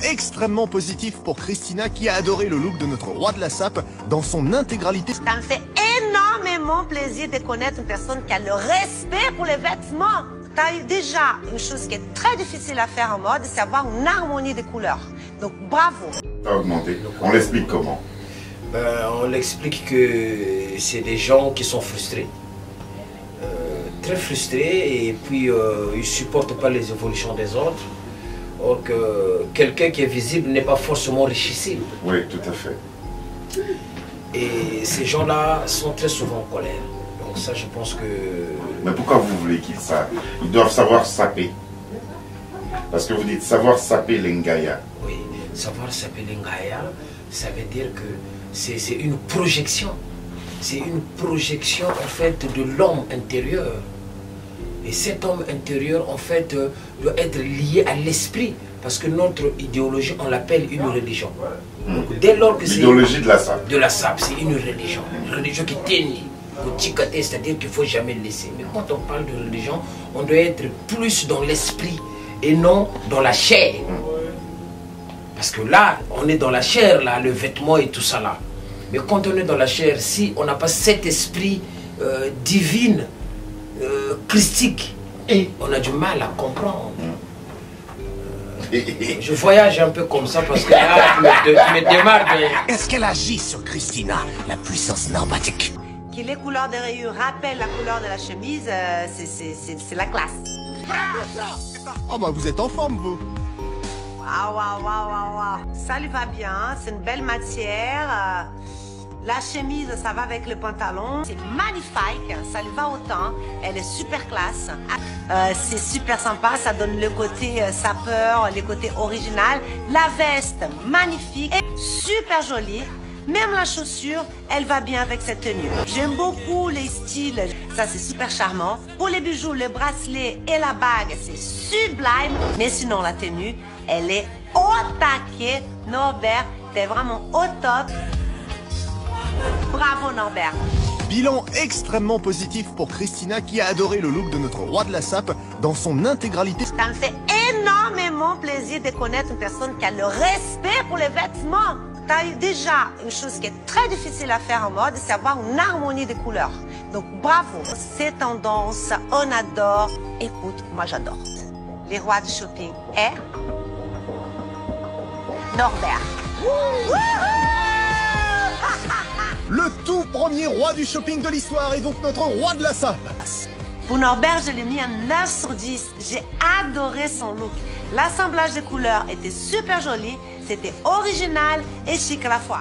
Extrêmement positif pour Christina qui a adoré le look de notre roi de la sape dans son intégralité. Ça me fait énormément plaisir de connaître une personne qui a le respect pour les vêtements. Tu as eu déjà une chose qui est très difficile à faire en mode, c'est avoir une harmonie de couleurs. Donc bravo. Ça a augmenté. On l'explique comment? On l'explique que c'est des gens qui sont frustrés. Très frustrés et puis ils ne supportent pas les évolutions des autres. Or que quelqu'un qui est visible n'est pas forcément richissime. Oui, tout à fait. Et ces gens-là sont très souvent en colère. Donc ça, je pense que... Mais pourquoi vous voulez qu'ils savent? Ils doivent savoir saper. Parce que vous dites savoir saper l'engaya. Oui, savoir saper l'engaya, ça veut dire que c'est une projection. C'est une projection en fait de l'homme intérieur. Et cet homme intérieur en fait doit être lié à l'esprit. Parce que notre idéologie, on l'appelle une religion. Donc, dès lors que c'est... L'idéologie de la sape. De la sape, c'est une religion. Une religion qui t'énie, c'est-à-dire qu'il ne faut jamais le laisser. Mais quand on parle de religion, on doit être plus dans l'esprit et non dans la chair. Parce que là, on est dans la chair, là, le vêtement et tout ça là. Mais quand on est dans la chair, si on n'a pas cet esprit divin, christique, on a du mal à comprendre. Je voyage un peu comme ça parce que là, tu me démarres de... Est-ce qu'elle agit sur Christina, la puissance normatique? Que les couleurs de rayures rappellent la couleur de la chemise, c'est la classe. Oh bah vous êtes en forme vous. Waouh. Ça lui va bien, c'est une belle matière. La chemise, ça va avec le pantalon. C'est magnifique, ça lui va autant. Elle est super classe. C'est super sympa, ça donne le côté sapeur, le côté original. La veste, magnifique, et super jolie. Même la chaussure, elle va bien avec cette tenue. J'aime beaucoup les styles, ça c'est super charmant. Pour les bijoux, le bracelet et la bague, c'est sublime. Mais sinon, la tenue, elle est au taquet. Norbert, t'es vraiment au top. Bravo Norbert. Bilan extrêmement positif pour Christina qui a adoré le look de notre roi de la sape dans son intégralité. Ça me fait énormément plaisir de connaître une personne qui a le respect pour les vêtements. Tu as eu déjà une chose qui est très difficile à faire en mode, c'est avoir une harmonie de couleurs. Donc bravo. Ces tendances, on adore. Écoute, moi j'adore. Les rois du shopping est Norbert. Le tout premier roi du shopping de l'histoire est donc notre roi de la sape. Pour Norbert, je l'ai mis un 9 sur 10. J'ai adoré son look. L'assemblage des couleurs était super joli, c'était original et chic à la fois.